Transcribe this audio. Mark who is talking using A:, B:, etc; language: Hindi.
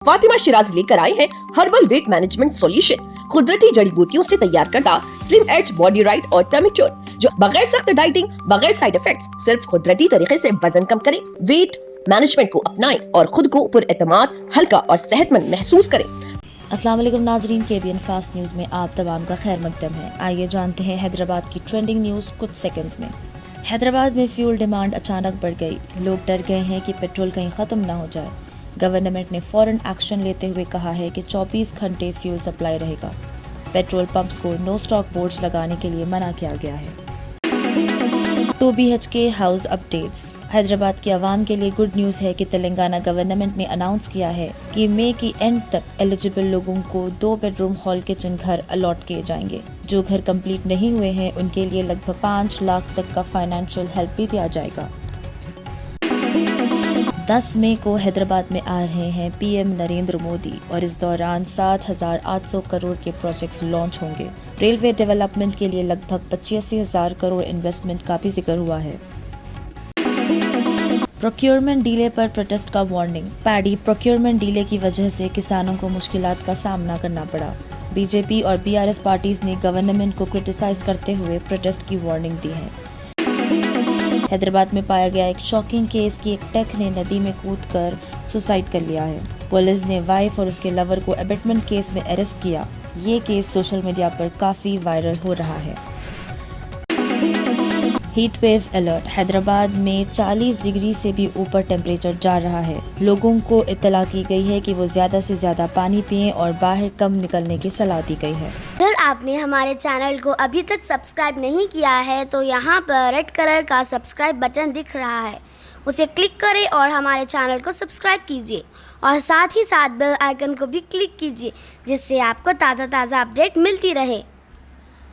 A: फातिमा शिराज लेकर आए हैं हर्बल वेट मैनेजमेंट सॉल्यूशन। कुदरती जड़ी बूटियों से तैयार करता स्लिम एज बॉडी राइट और टमी क्योर, जो बगैर सख्त डाइटिंग, बगैर साइड इफेक्ट्स, सिर्फ कुदरती तरीके से वजन कम करें। वेट मैनेजमेंट को अपनाएं और खुद को पुरएतमाद, हल्का और सेहतमंद महसूस करें।
B: अस्सलाम वालेकुम नाजरीन, केबीएन फास्ट न्यूज़ में आप तमाम का खैर मकदम है। आइए जानते हैं हैदराबाद की ट्रेंडिंग न्यूज़ कुछ सेकंड्स में। हैदराबाद में फ्यूल डिमांड अचानक बढ़ गई। लोग डर गए हैं कि पेट्रोल कहीं ख़त्म ना हो जाए। गवर्नमेंट ने फ़ौरन एक्शन लेते हुए कहा है कि 24 घंटे फ्यूल सप्लाई रहेगा। पेट्रोल पंप्स को नो स्टॉक बोर्ड्स लगाने के लिए मना किया गया है। 2 BHK हाउस अपडेट्स। हैदराबाद की आवाम के लिए गुड न्यूज़ है कि तेलंगाना गवर्नमेंट ने अनाउंस किया है कि मई की एंड तक एलिजिबल लोगों को 2 बेडरूम हॉल किचन घर अलॉट किए जाएंगे। जो घर कंप्लीट नहीं हुए हैं उनके लिए लगभग 5 लाख तक का फाइनेंशियल हेल्प भी दिया जाएगा। 10 मई को हैदराबाद में आ रहे हैं पीएम नरेंद्र मोदी और इस दौरान 7,800 करोड़ के प्रोजेक्ट्स लॉन्च होंगे। रेलवे डेवलपमेंट के लिए लगभग 85,000 करोड़ इन्वेस्टमेंट का भी जिक्र हुआ है। प्रोक्योरमेंट डीले पर प्रोटेस्ट का वार्निंग। पैडी प्रोक्योरमेंट डीले की वजह से किसानों को मुश्किलात का सामना करना पड़ा। बीजेपी और बीआरएस पार्टीज ने गवर्नमेंट को क्रिटिसाइज करते हुए प्रोटेस्ट की वार्निंग दी है। हैदराबाद में पाया गया एक शॉकिंग केस की एक टेक ने नदी में कूदकर सुसाइड कर लिया है। पुलिस ने वाइफ और उसके लवर को अबेटमेंट केस में अरेस्ट किया। ये केस सोशल मीडिया पर काफी वायरल हो रहा है। Heat wave alert. हैदराबाद में 40 डिग्री से भी ऊपर टेम्परेचर जा रहा है। लोगों को इत्तला की गई है कि वो ज्यादा से ज्यादा पानी पिएं और बाहर कम निकलने की सलाह दी गई है।
C: अगर आपने हमारे चैनल को अभी तक सब्सक्राइब नहीं किया है तो यहाँ पर रेड कलर का सब्सक्राइब बटन दिख रहा है, उसे क्लिक करें और हमारे चैनल को सब्सक्राइब कीजिए और साथ ही साथ बेल आइकन को भी क्लिक कीजिए, जिससे आपको ताज़ा अपडेट मिलती रहे।